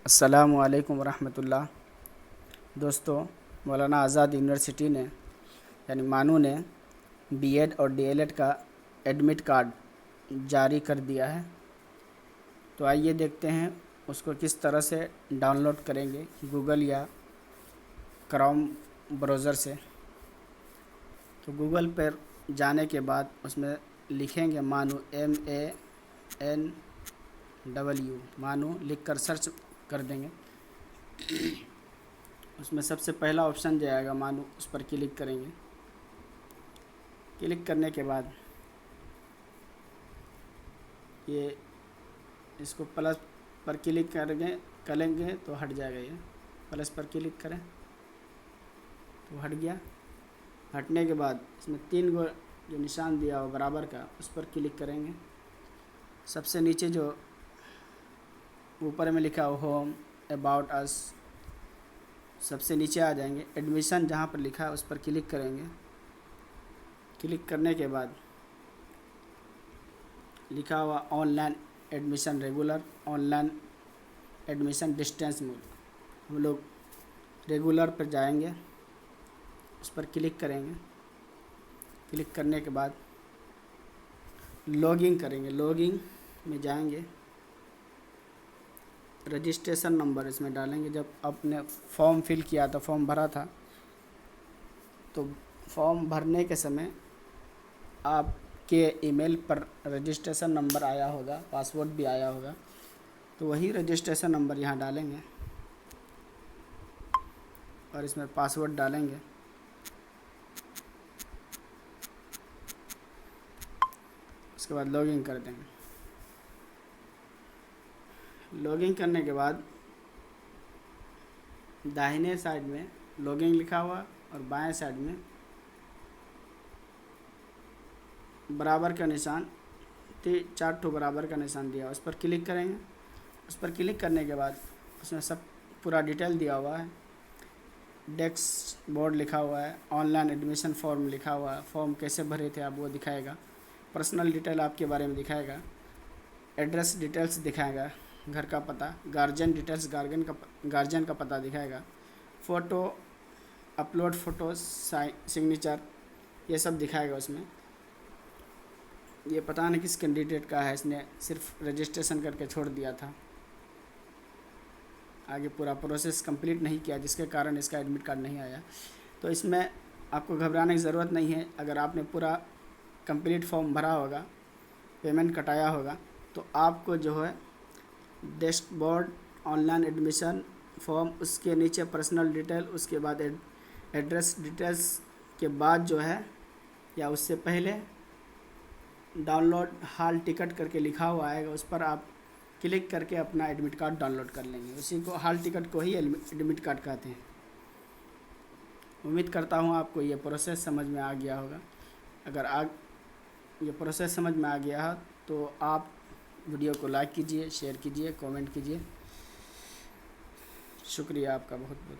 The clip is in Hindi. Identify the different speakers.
Speaker 1: अस्सलामु अलैकुम वरहमतुल्लाह। दोस्तों, मौलाना आज़ाद यूनिवर्सिटी ने यानी मानू ने बीएड और डीएलएड का एडमिट कार्ड जारी कर दिया है। तो आइए देखते हैं उसको किस तरह से डाउनलोड करेंगे गूगल या क्रोम ब्राउज़र से। तो गूगल पर जाने के बाद उसमें लिखेंगे मानू MANW मानू लिखकर सर्च कर देंगे। उसमें सबसे पहला ऑप्शन जो आएगा मानू, उस पर क्लिक करेंगे। क्लिक करने के बाद ये इसको प्लस पर क्लिक करेंगे तो हट जाएगा। ये प्लस पर क्लिक करें तो हट गया। हटने के बाद इसमें 3 गो जो निशान दिया हो बराबर का, उस पर क्लिक करेंगे। सबसे नीचे जो ऊपर में लिखा हो होम अबाउट अस, सबसे नीचे आ जाएंगे। एडमिशन जहाँ पर लिखा है उस पर क्लिक करेंगे। क्लिक करने के बाद लिखा हुआ online admission regular, online admission distance mode. हम लोग रेगुलर पर जाएंगे, उस पर क्लिक करेंगे। क्लिक करने के बाद लॉगिन करेंगे। लॉगिन में जाएंगे, रजिस्ट्रेशन नंबर इसमें डालेंगे। जब आपने फॉर्म फिल किया था, फॉर्म भरा था, तो फॉर्म भरने के समय आपके ईमेल पर रजिस्ट्रेशन नंबर आया होगा, पासवर्ड भी आया होगा। तो वही रजिस्ट्रेशन नंबर यहाँ डालेंगे और इसमें पासवर्ड डालेंगे। उसके बाद लॉगिन कर देंगे। लॉगिन करने के बाद दाहिने साइड में लॉगिन लिखा हुआ और बाएं साइड में बराबर का निशान, 4 ठो बराबर का निशान दिया हुआ, उस पर क्लिक करेंगे। उस पर क्लिक करने के बाद उसमें सब पूरा डिटेल दिया हुआ है। डेस्क बोर्ड लिखा हुआ है, ऑनलाइन एडमिशन फॉर्म लिखा हुआ है, फॉर्म कैसे भरे थे आप वो दिखाएगा, पर्सनल डिटेल आपके बारे में दिखाएगा, एड्रेस डिटेल्स दिखाएगा, घर का पता, गार्जियन डिटेल्स, गार्जियन का पता दिखाएगा, फ़ोटो अपलोड, फ़ोटो सिग्नेचर, ये सब दिखाएगा उसमें। ये पता नहीं किस कैंडिडेट का है, इसने सिर्फ रजिस्ट्रेशन करके छोड़ दिया था, आगे पूरा प्रोसेस कंप्लीट नहीं किया, जिसके कारण इसका एडमिट कार्ड नहीं आया। तो इसमें आपको घबराने की ज़रूरत नहीं है। अगर आपने पूरा कंप्लीट फॉर्म भरा होगा, पेमेंट कटाया होगा, तो आपको जो है desk board, online admission form, उसके नीचे पर्सनल डिटेल, उसके बाद एड्रेस डिटेल्स के बाद जो है या उससे पहले डाउनलोड हॉल टिकट करके लिखा हुआ आएगा, उस पर आप क्लिक करके अपना एडमिट कार्ड डाउनलोड कर लेंगे। उसी को हॉल टिकट को ही एडमिट कार्ड कहते हैं। उम्मीद करता हूँ आपको ये प्रोसेस समझ में आ गया होगा। अगर ये प्रोसेस समझ में आ गया है तो आप वीडियो को लाइक कीजिए, शेयर कीजिए, कमेंट कीजिए। शुक्रिया आपका बहुत बहुत।